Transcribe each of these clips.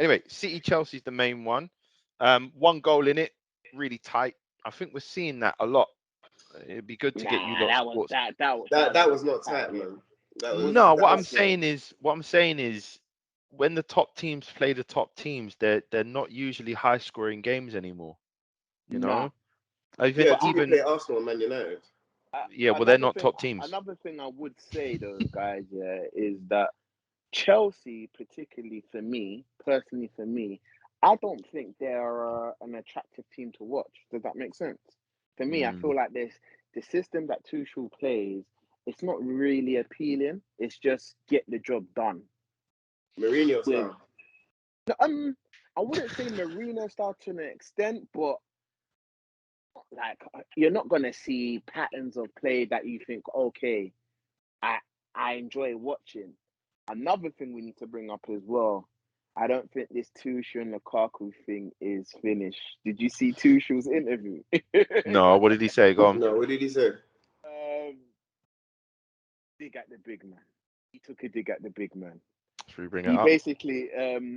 Anyway, City Chelsea's the main one. One goal in it, really tight. I think we're seeing that a lot. It'd be good to get you lot sports. That was not tight, man. No, what I'm saying is when the top teams play the top teams, they're not usually high scoring games anymore. You know? I think even play Arsenal and Man United. Yeah, well, they're not top teams. Another thing I would say, though, guys, is that Chelsea, particularly for me, I don't think they're an attractive team to watch. Does that make sense? For me, I feel like the system that Tuchel plays, it's not really appealing. It's just get the job done. Mourinho style. I wouldn't say Mourinho style to an extent, but like you're not gonna see patterns of play that you think, okay, I enjoy watching. Another thing we need to bring up as well, I don't think this Tuchel and Lukaku thing is finished. Did you see Tuchel's interview? No, what did he say? Go on. No, what did he say? Dig at the big man. He took a dig at the big man. Should we bring it up? Basically,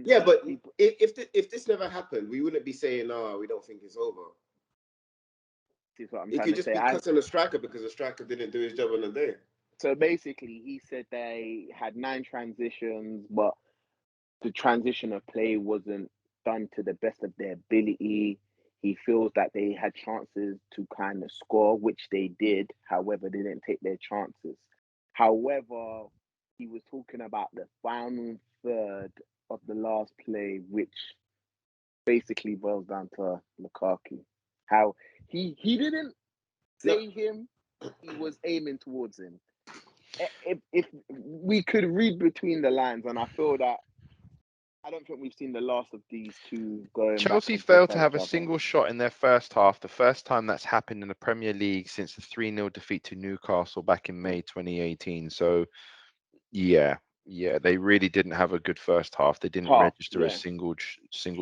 yeah, but if this never happened, we wouldn't be saying, "No, we don't think it's over." Is what I'm you trying could to just say. be cutting a striker because the striker didn't do his job on the day. So basically, he said they had 9 transitions, but the transition of play wasn't done to the best of their ability. He feels that they had chances to kind of score, which they did. However, they didn't take their chances. However, he was talking about the final third of the last play, which basically boils down to Lukaku. How he didn't say him, he was aiming towards him. If we could read between the lines, and I feel that I don't think we've seen the last of these two going. Chelsea failed to have a single shot in their first half, the first time that's happened in the Premier League since the 3-0 defeat to Newcastle back in May 2018. So, yeah, they really didn't have a good first half. They didn't register a single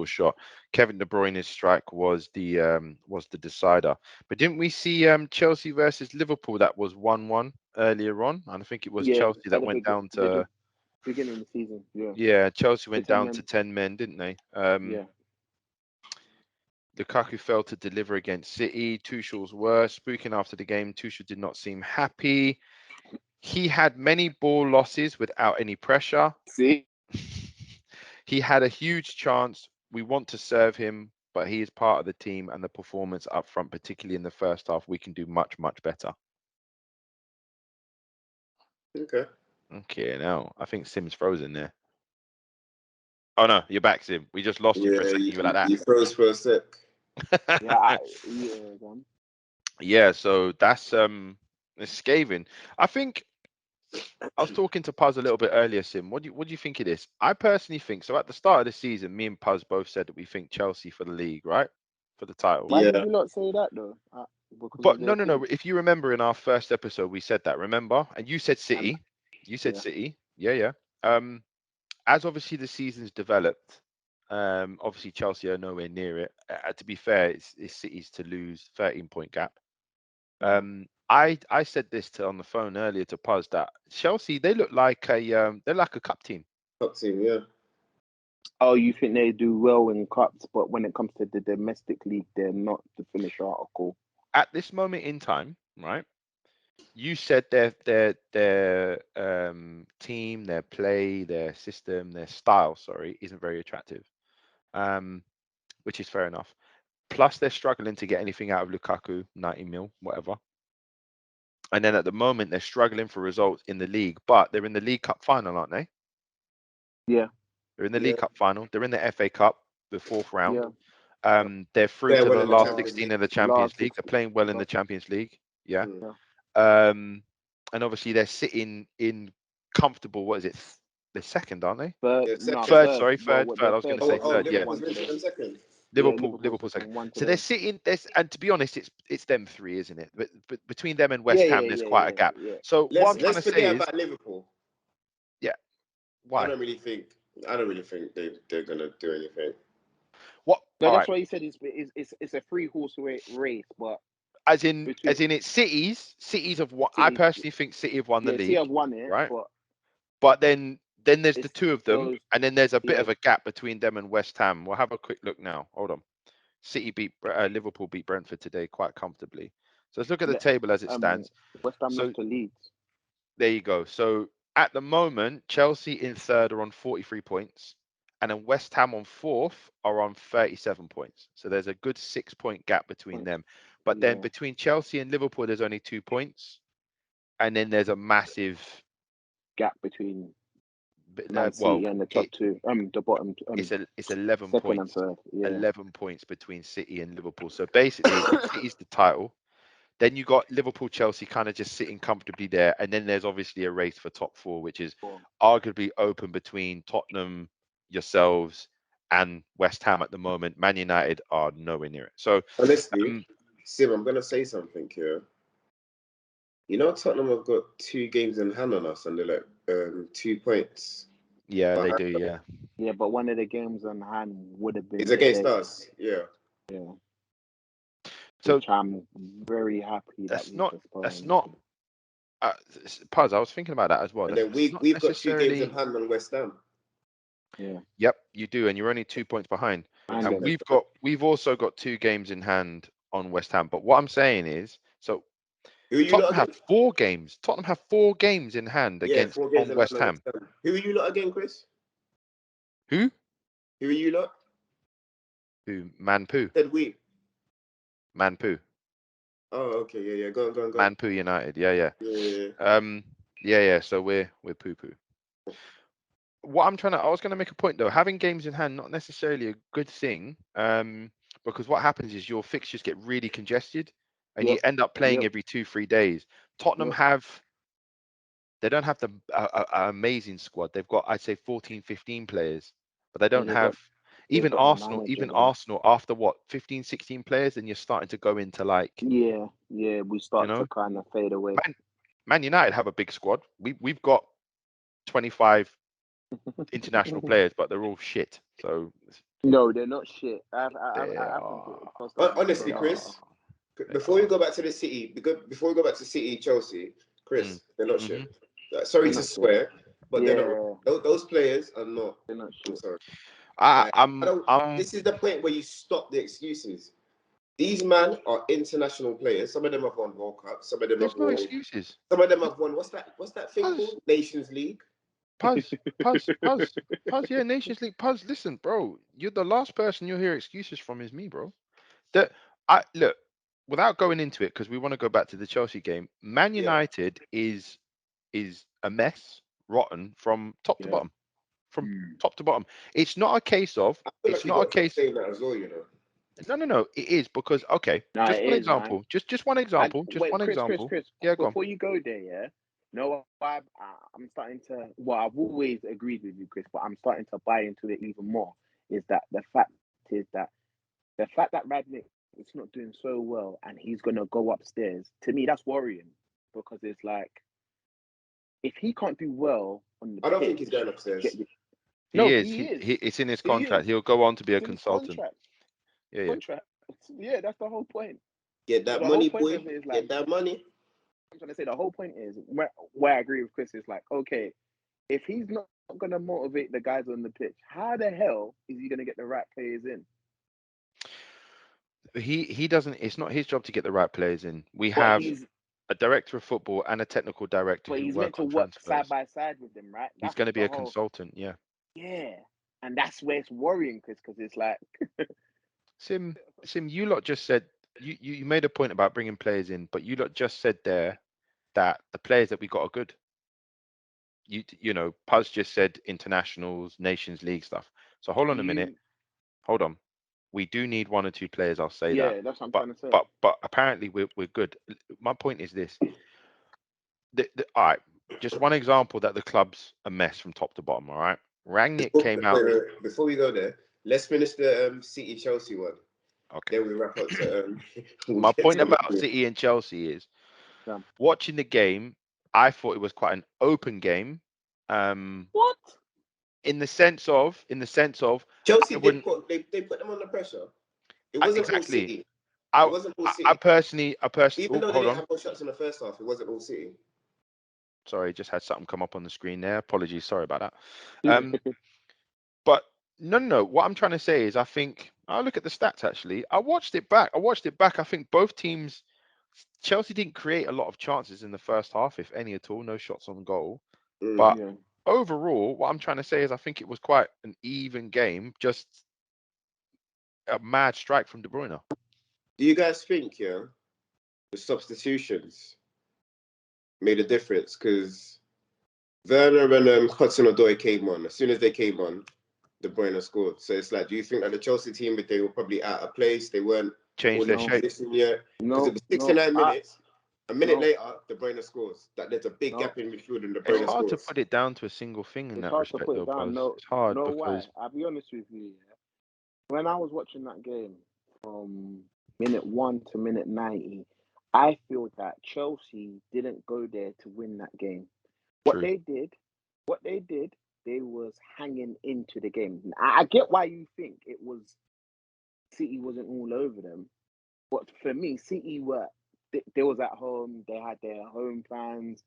shot. Kevin De Bruyne's strike was the decider. But didn't we see Chelsea versus Liverpool that was 1-1 earlier on? And I think it was Chelsea that went down to beginning of the season. Yeah, Chelsea went down to 10 men, didn't they? Lukaku failed to deliver against City. Tuchel's worse. Speaking after the game, Tuchel did not seem happy. He had many ball losses without any pressure. See? He had a huge chance. We want to serve him, but he is part of the team, and the performance up front, particularly in the first half, we can do much, much better. Okay, now I think Sim's frozen there. Oh no, you're back, Sim. We just lost you for a second. You were like that. You froze for a sec. Yeah, so that's it's scathing. I think I was talking to Puz a little bit earlier, Sim. What do you think of this? I personally think so. At the start of the season, me and Puz both said that we think Chelsea for the league, right? For the title. Why did you not say that though? But no. If you remember in our first episode, we said that. Remember? And you said City. You said City. Yeah. As obviously the season's developed, obviously Chelsea are nowhere near it. To be fair, it's City's to lose 13-point gap. I said this on the phone earlier to Puz that Chelsea, they look like they're like a cup team. Cup team, yeah. Oh, you think they do well in cups, but when it comes to the domestic league, they're not the finished article. At this moment in time, right? You said their team, their play, their system, their style, isn't very attractive, which is fair enough. Plus, they're struggling to get anything out of Lukaku, 90 mil, whatever. And then at the moment, they're struggling for results in the league, but they're in the League Cup final, aren't they? Yeah. They're in the League Cup final. They're in the FA Cup, the 4th round. They're through to the last 16 of the Champions League. They're playing well in the Champions League. Yeah. And obviously they're sitting in comfortable, what is it? They're second, aren't they? Third. I was going to say third. Yeah. Liverpool second. So they're sitting. And to be honest, it's them three, isn't it? But between them and West Ham, there's quite a gap. So what I'm trying to say is about Liverpool. Yeah. Why? I don't really think they're gonna do anything. What? No, that's why he said it's a 3-horse race, but as in it's cities of what I personally think City have won the league. City have won it, right? But then Then there's the two of them, those, and then there's a bit yeah. of a gap between them and West Ham. We'll have a quick look now. Hold on. City beat Liverpool beat Brentford today quite comfortably. So let's look at the table as it stands. West Ham So lost to Leeds. there you go. So at the moment, Chelsea in third are on 43 points, and then West Ham on fourth are on 37 points. So there's a good 6-point gap between them. But then between Chelsea and Liverpool, there's only 2 points, and then there's a massive gap between Man City and the top two. The bottom. It's 11 second points. and third. Yeah. 11 points between City and Liverpool. So basically, City's the title. Then you got Liverpool, Chelsea kind of just sitting comfortably there. And then there's obviously a race for top four, which is arguably open between Tottenham, yourselves, and West Ham at the moment. Man United are nowhere near it. So honestly, Sim, I'm gonna say something here. You know, Tottenham have got 2 games in hand on us, and they're like 2 points. Yeah, they do. Yeah. Yeah, but one of the games on hand would have been. It's against us. Yeah. Yeah. So which I'm very happy that's that not. Paz, I was thinking about that as well. And then we've got 2 games in hand on West Ham. Yeah. Yep, you do, and you're only 2 points behind. And we've also got 2 games in hand on West Ham. But what I'm saying is, so Tottenham have 4 games. Tottenham have 4 games in hand against on West Ham. Who are you lot again, Chris? Who? Who are you lot? Who? Manpoo. Said we. Manpoo. Oh, okay, yeah. Go on. Manpoo United, yeah. So we're poo-poo. What I was going to make a point though. Having games in hand not necessarily a good thing, because what happens is your fixtures get really congested, and you end up playing every 2-3 days. Tottenham they don't have the amazing squad. They've got, I'd say, 14, 15 players, but they don't have. Even Arsenal after 15, 16 players, and you're starting to go into like we start to kind of fade away. Man United have a big squad. We've got 25 international players, but they're all shit. So no, they're not shit. Honestly, Chris, before we go back to the City, Chelsea, Chris, they're not shit. Sorry to swear, but they're not. Those players are not. They're not shit. I'm sorry. This is the point where you stop the excuses. These men are international players. Some of them have won World Cup. Some of them have won. Excuses. Some of them have won. What's that thing called? Nations League. Puz, yeah, Nations League. Puz, listen, bro. You're the last person you'll hear excuses from is me, bro. Look, without going into it, because we want to go back to the Chelsea game. Man United is a mess, rotten from top to bottom. From top to bottom. It's not a case of. It's not a case. Saying that as well, you know. No. It is because just one example. Man. Just one example. Chris, yeah, go before you go there, yeah. No, I'm starting to. Well, I've always agreed with you, Chris, but I'm starting to buy into it even more. Is that the fact that Radnick is not doing so well, and he's gonna go upstairs. To me, that's worrying because it's like if he can't do well on the I don't think he's going upstairs. He is. It's in his contract. He'll go on to be a consultant. Contract. Yeah, that's the whole point. Get that money, boy. Get that money. I'm trying to say the whole point is where I agree with Chris is like, okay, if he's not going to motivate the guys on the pitch, how the hell is he going to get the right players in? He doesn't. It's not his job to get the right players in. We have a director of football and a technical director who work on transfers. Side by side with them, right? He's going to be a consultant. Yeah. Yeah, and that's where it's worrying, Chris, because it's like Sim, you lot just said you made a point about bringing players in, but you lot just said there that the players that we got are good. You know, Puz just said internationals, Nations League stuff. So hold on a minute. Hold on. We do need 1 or 2 players. I'll say that. Yeah, that's what I'm trying to say. But apparently we're good. My point is this. All right, just one example that the club's a mess from top to bottom. All right, Rangnick came out. Before we go there, let's finish the City Chelsea one. Okay. Then we wrap up to. My point about City and Chelsea is watching the game. I thought it was quite an open game. What? In the sense of Chelsea they put them under pressure. It wasn't all City. It wasn't all City. I personally even though they didn't have more shots in the first half, it wasn't all City. Sorry, just had something come up on the screen there. Apologies, sorry about that. But no. What I'm trying to say is, I think I'll look at the stats. Actually, I watched it back. I think both teams. Chelsea didn't create a lot of chances in the first half, if any at all. No shots on goal. But overall, what I'm trying to say is, I think it was quite an even game. Just a mad strike from De Bruyne. Do you guys think, the substitutions made a difference? Because Werner and Hudson-Odoi came on. As soon as they came on, De Bruyne scored. So it's like, do you think that the Chelsea team, they were probably out of place? They weren't changed their shape yet? Because it was 69 minutes. A minute later, De Bruyne scores. That there's a big gap in midfield, and De Bruyne scores. It's hard to put it down to a single thing in that respect, though. It's hard because. Why? I'll be honest with you. When I was watching that game from minute 1 to minute 90, I feel that Chelsea didn't go there to win that game. What they did, they was hanging into the game. I get why you think it was City wasn't all over them, but for me, City they was at home. They had their home fans.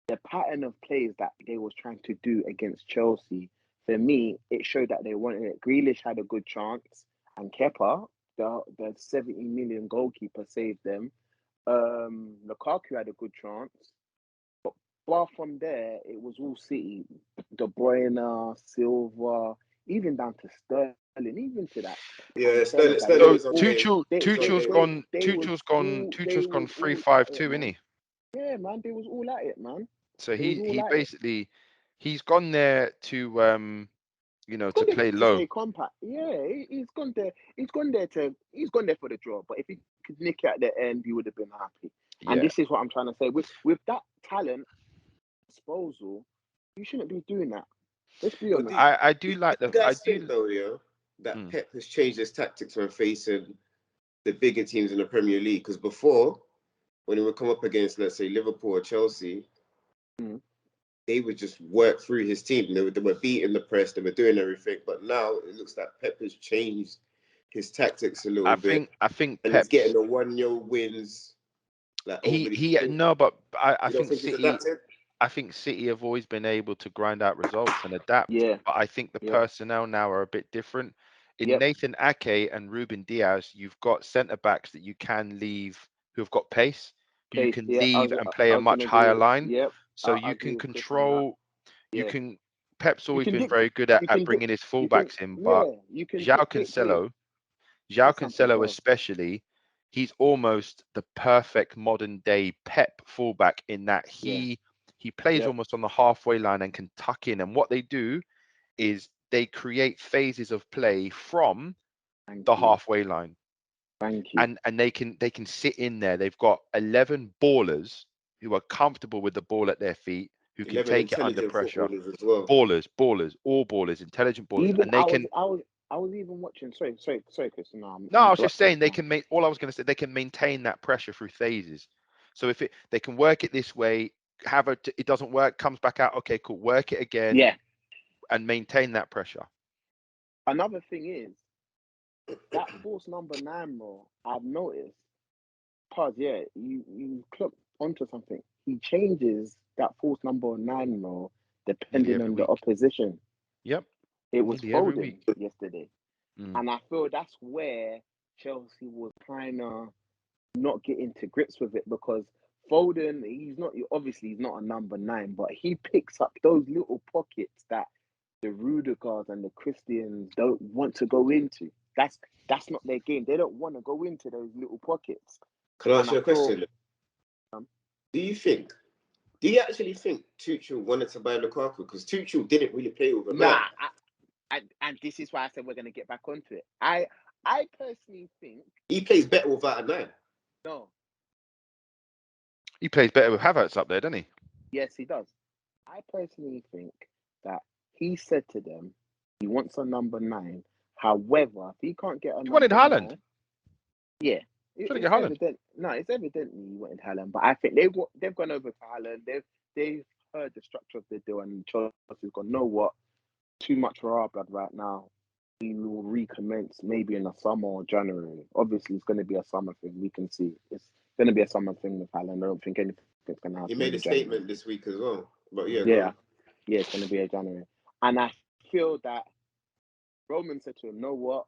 The pattern of plays that they was trying to do against Chelsea, for me, it showed that they wanted it. Grealish had a good chance, and Kepa, the 70 million goalkeeper, saved them. Lukaku had a good chance. But from there, it was all City. De Bruyne, Silva, even down to Sterling, even to that. Yeah, Sterling. So Tuchel's gone 3-5-2, isn't he? Yeah, man, they was all at it, man. So he's gone there to to play low. Stay compact. Yeah, he's gone there. He's gone there for the draw. But if he could nick it at the end, he would have been happy. And this is what I'm trying to say. With that talent disposal, you shouldn't be doing that. Let's be honest. I do like the. I think though, that Pep has changed his tactics when facing the bigger teams in the Premier League. Because before, when he would come up against, let's say, Liverpool or Chelsea, they would just work through his team. They were beating the press. They were doing everything. But now it looks like Pep has changed his tactics a little bit. I think and he's getting the 1-0 wins. Like I think City have always been able to grind out results and adapt. Yeah. But I think the personnel now are a bit different. In Nathan Ake and Ruben Diaz, you've got centre backs that you can leave who have got pace. You can leave and play a much higher line. So you can control. Pep's always been very good at bringing his fullbacks in, but João Cancelo especially, he's almost the perfect modern day Pep fullback in that he plays almost on the halfway line and can tuck in. And what they do is they create phases of play from the halfway line. And they can sit in there. They've got 11 ballers who are comfortable with the ball at their feet, who can take it under pressure. Well. Ballers, all ballers, intelligent ballers. Even and they can. I was even watching. Sorry, Chris. No, I was just saying they can make. All I was going to say, they can maintain that pressure through phases. So if they can work it this way, it doesn't work, comes back out. Okay, cool. Work it again. Yeah. And maintain that pressure. Another thing is that false number 9 role. I've noticed. You clocked onto something. He changes that false number 9 role depending on the opposition. Yep. It was Foden yesterday. And I feel that's where Chelsea was kind of not getting to grips with it, because Foden, he's not a number 9, but he picks up those little pockets that the Rudigers and the Christians don't want to go into. That's not their game. They don't want to go into those little pockets. Can I ask you a question? Do you actually think Tuchel wanted to buy Lukaku? Because Tuchel didn't really play with him. And this is why I said we're going to get back onto it. I personally think he plays better without a 9. No. He plays better with Havertz up there, doesn't he? Yes, he does. I personally think that he said to them he wants a number 9. However, if he can't get a number 9... He wanted Haaland. Yeah. It's evidently he wanted Haaland, but I think they've gone over to Haaland. They've heard the structure of the deal, and Chelsea's gone, know what? Too much for our blood right now. We will recommence maybe in the summer or January. Obviously, it's going to be a summer thing. We can see it's going to be a summer thing with Haaland. I don't think anything it's going to happen. He made a statement this week as well. But yeah, it's going to be a January. And I feel that Roman said to him, "Know what?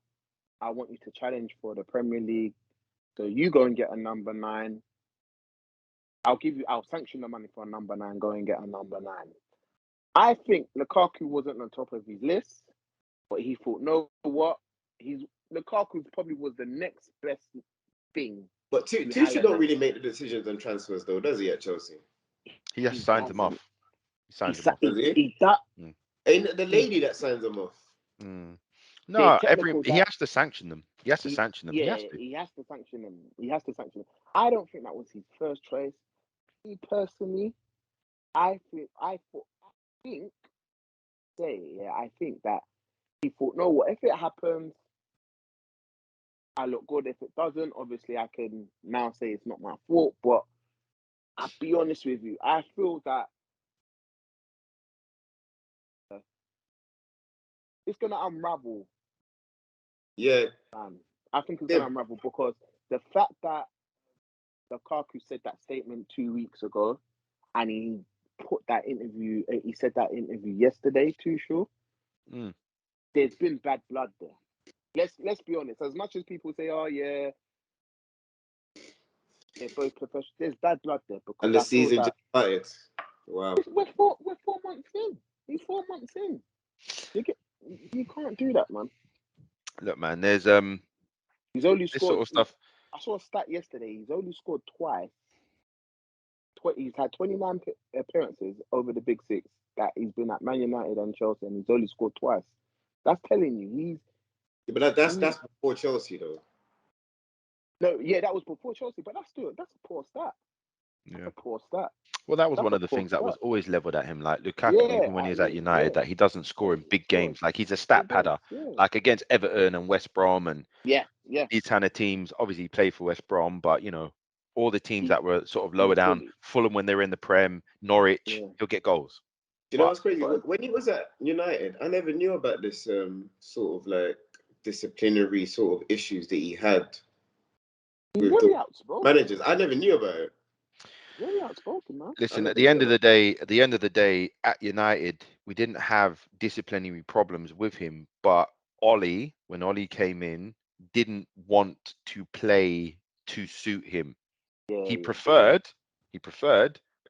I want you to challenge for the Premier League. So you go and get a number 9. I'll sanction the money for a number 9. Go and get a number 9." I think Lukaku wasn't on top of his list, but he thought, "Know what? Lukaku probably was the next best thing." But Tuchel don't really make the decisions on transfers, though, does he, at Chelsea? He just signs them off. He signs them off. He does. Ain't the lady that signs them off? No, he has to sanction them. He has to sanction them. Yeah, he has to sanction them. I don't think that was his first choice. Me personally, I think that he thought, "No, what if it happens? I look good. If it doesn't, obviously I can now say it's not my fault." But I'll be honest with you, I feel that it's gonna unravel. Yeah, I think it's gonna unravel because the fact that Lukaku said that statement 2 weeks ago, and he said that interview yesterday, Tuchel. There's been bad blood there. Let's be honest. As much as people say, "Oh yeah, they're both professional," there's bad blood there because and the season just started. Wow. We're 4 months in. He's 4 months in. You can't do that, man. Look, man, there's he's only this scored sort of stuff. I saw a stat yesterday. He's only scored twice. He's had 29 appearances over the Big Six that he's been at Man United and Chelsea, and he's only scored twice. That's telling you but that's before Chelsea, though. No, yeah, that was before Chelsea, but that's a poor stat. Yeah, a poor stat. Well, that was one of the things that was always leveled at him, like Lukaku, even when he was at United, that he doesn't score in big games. Like he's a stat padder, like against Everton and West Brom and these kind of teams. Obviously, he played for West Brom, but all the teams that were sort of lower down, Fulham when they were in the Prem, Norwich, he'll get goals. You know what's crazy? When he was at United, I never knew about this sort of like disciplinary sort of issues that he had with the managers. I never knew about it. Really outspoken, man. Listen, at the end of the day, at United, we didn't have disciplinary problems with him, but when Ollie came in, didn't want to play to suit him. He preferred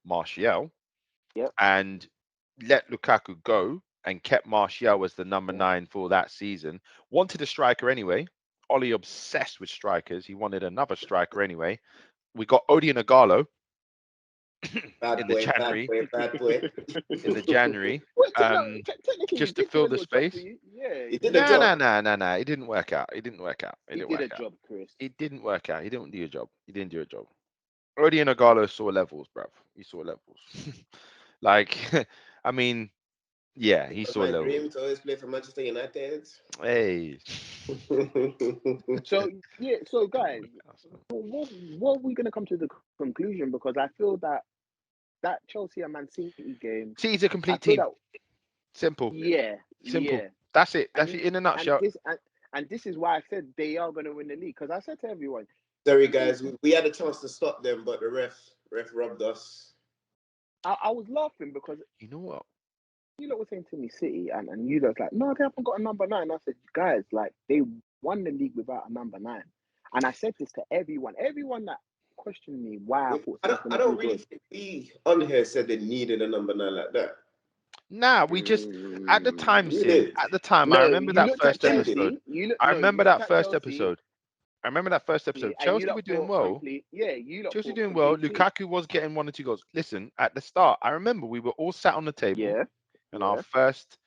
Martial, and let Lukaku go and kept Martial as the number 9 for that season. Wanted a striker anyway. Ollie obsessed with strikers. He wanted another striker anyway. We got Odion Ighalo. In the January, just to fill the space. Nah. It didn't work out. He didn't work out. It didn't work out. It didn't work out. He didn't do a job. Odion Ighalo saw levels, bruv. He saw levels. Like, I mean, yeah, he saw levels. Dream to always play for Manchester United. Hey. So guys, what are we gonna come to the conclusion? Because I feel that Chelsea and Man City game. See, he's a complete team. Simple. Yeah. Simple. Yeah. That's it. That's it in a nutshell. And this is why I said they are going to win the league, because I said to everyone, sorry guys, we had a chance to stop them, but the ref robbed us. I was laughing because you know what? You lot were saying to me City, and you lot like, no, they haven't got a number 9. I said, guys, like they won the league without a number 9. And I said this to everyone that questioned me why I don't really think we on here said they needed a number 9 like that. Nah, we just at the time, I remember that first episode. I remember that first episode. Chelsea were doing well. Chelsea doing well. Lukaku was getting 1 or 2 goals. Listen, at the start, I remember we were all sat on the table. In our first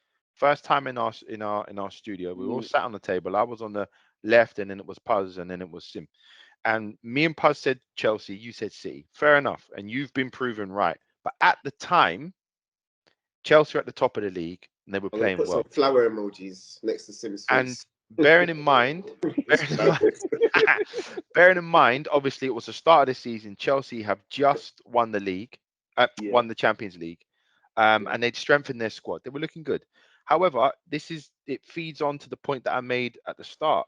time in our studio, we were all sat on the table. I was on the left, and then it was Puz, and then it was Sim. And me and Puz said Chelsea, you said City. Fair enough. And you've been proven right. But at the time, Chelsea were at the top of the league, and they were playing well. Some flower emojis next to Sim's face. And bearing in mind, obviously it was the start of the season. Chelsea have just won the league, won the Champions League, and they'd strengthened their squad. They were looking good. However, it feeds on to the point that I made at the start.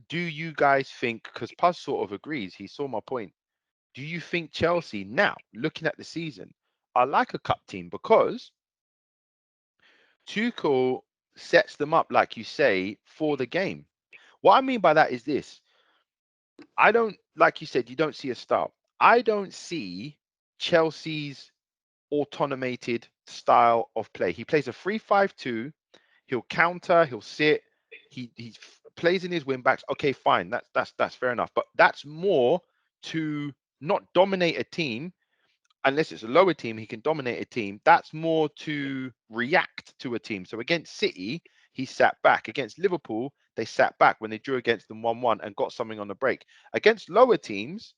Do you guys think, because Puz sort of agrees, he saw my point. Do you think Chelsea now, looking at the season, are like a cup team? Because Tuchel sets them up, like you say, for the game. What I mean by that is this. I don't, like you said, you don't see a style. I don't see Chelsea's automated style of play. He plays a 3-5-2. He'll counter, he'll sit, he plays in his wing backs. Okay, fine. That's fair enough. But that's more to not dominate a team. Unless it's a lower team, he can dominate a team. That's more to react to a team. So against City, he sat back. Against Liverpool, they sat back when they drew against them 1-1 and got something on the break. Against lower teams,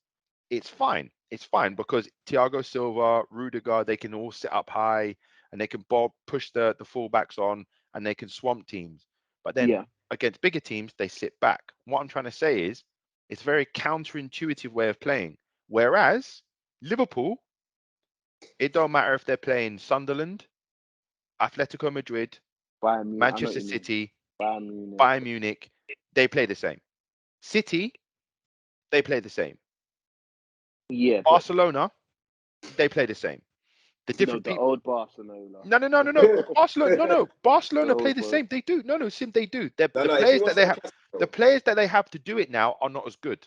it's fine. It's fine because Thiago Silva, Rudiger, they can all sit up high and they can push the fullbacks on and they can swamp teams. But then against bigger teams, they sit back. What I'm trying to say is it's a very counterintuitive way of playing. Whereas Liverpool, it don't matter if they're playing Sunderland, Atletico Madrid, Manchester City, Bayern Munich, they play the same. City, they play the same. Yeah. Barcelona, they play the same. The old Barcelona. No. Barcelona play the same. They do. Sim, they do. The players that they have to do it now are not as good.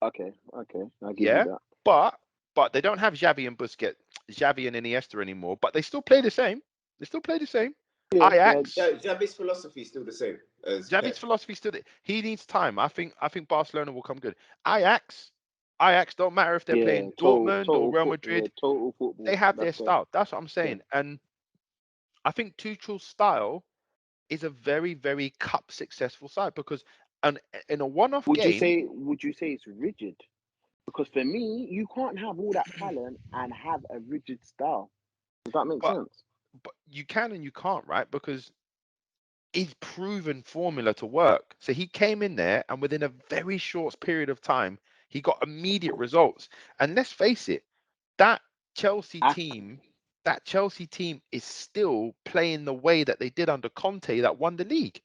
Okay. I give you that. But they don't have Xavi and Busquets, Xavi and Iniesta anymore. But they still play the same. Yeah, Ajax. Xavi's philosophy is still the same. Xavi's philosophy still. He needs time. I think Barcelona will come good. Ajax don't matter if they're playing Dortmund or Real Madrid. Total football. They have their style. That's what I'm saying. Yeah. And I think Tuchel's style is a very, very cup successful side because in a one-off game. Would you say it's rigid? Because for me, you can't have all that talent and have a rigid style. Does that make sense? But you can and you can't, right? Because he's proven formula to work. So he came in there and within a very short period of time, he got immediate results. And let's face it, that Chelsea team is still playing the way that they did under Conte that won the league.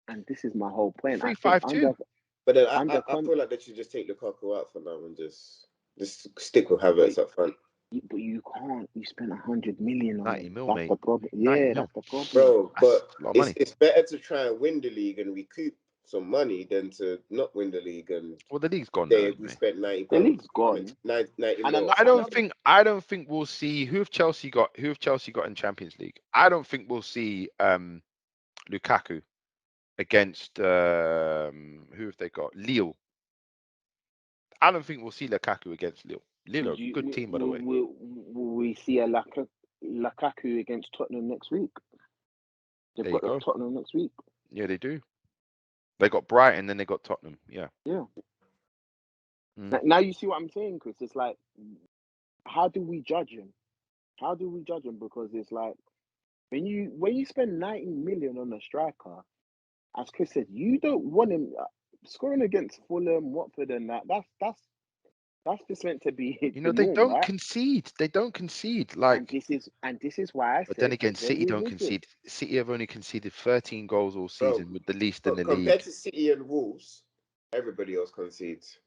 And this is my whole point. 3-5-2. But then I feel like they should just take Lukaku out for now and just stick with Havertz up front. But you can't. You spent 100 million on 90 mil, that's mate. the problem. Yeah, that's the problem. Bro, but it's better to try and win the league and recoup some money than to not win the league and the league's gone. We spent 90. The league's gone. 90 and I don't think we'll see who have Chelsea got in Champions League. I don't think we'll see Lukaku against who have they got? Lille. I don't think we'll see Lukaku against Lille. Lille are a good team, by the way. Will we see a Lukaku against Tottenham next week? They've got Tottenham next week. Yeah, they do. They got Brighton, then they got Tottenham. Yeah. Yeah. Now you see what I'm saying, Chris. It's like, how do we judge him? Because it's like when you spend 90 million on a striker, as Chris said, you don't want him scoring against Fulham, Watford, and that. That's just meant to be. They don't concede. They don't concede. Like, and this is why I said. But then again, City don't concede. City have only conceded 13 goals all season, with the least in the league. Compared to City and Wolves, everybody else concedes.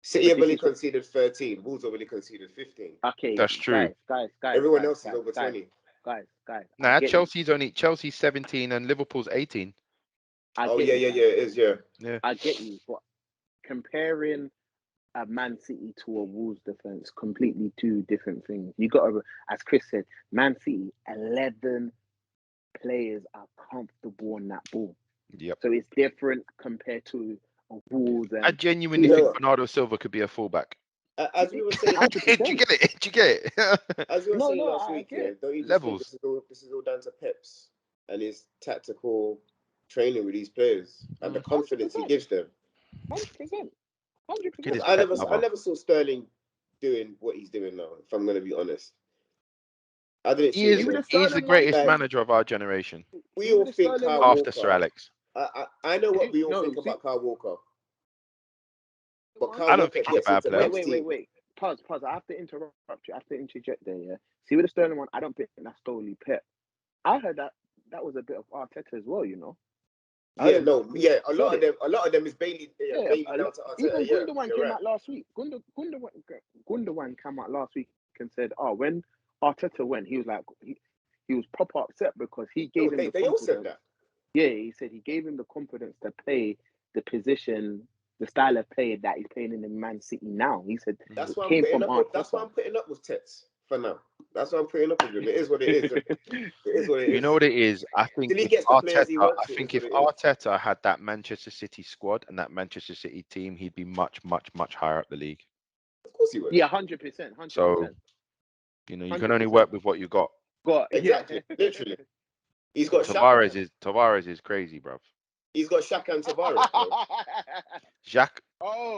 City have only conceded 13. Wolves have only conceded 15. Okay, that's true. Guys. Everyone else is over 20. Guys. Nah, Chelsea's 17 and Liverpool's 18. It is. Yeah. I get you, but comparing a Man City to a Wolves defense, completely two different things. You got to, as Chris said, Man City 11 players are comfortable on that ball. Yep. So it's different compared to a Wolves. I genuinely think Bernardo Silva could be a fullback. As we were saying, did you get it? As we were saying last week, don't you levels. Think this is all down to Pep's and his tactical training with these players and the confidence 100%. He gives them. 100%. I never saw Sterling doing what he's doing now, if I'm going to be honest. I didn't see He's the greatest manager of our generation. We all think Kyle after Walker. Sir Alex. I know what we all think about Kyle Walker. But Kyle I don't think he's a bad player. Wait. Pause. I have to interrupt you. I have to interject there, yeah? See, with the Sterling one, I don't think that's totally Pep. I heard that was a bit of Arteta as well, Yeah, no, yeah, a lot of them is Bailey. Yeah, Bailey down to Arteta. Even Yeah, Gundogan came out last week. Gundogan came out last week and said, "Oh, when Arteta went, he was like, he was proper upset because he gave him the confidence." They all said that. Yeah, he said he gave him the confidence to play the position, the style of play that he's playing in the Man City now. He said that's why That's why I'm putting up with Tets for now. That's why I'm putting up with him. It is what it is. It is what it is. You know what it is? I think if Arteta had that Manchester City squad and that Manchester City team, he'd be much, much, much higher up the league. Of course he would. Yeah, 100%. So, you know, you can only work with what you got. Exactly. Literally. He's got Tavares is crazy, bruv. He's got Shaq and Tavares, bro. Jacques. Oh.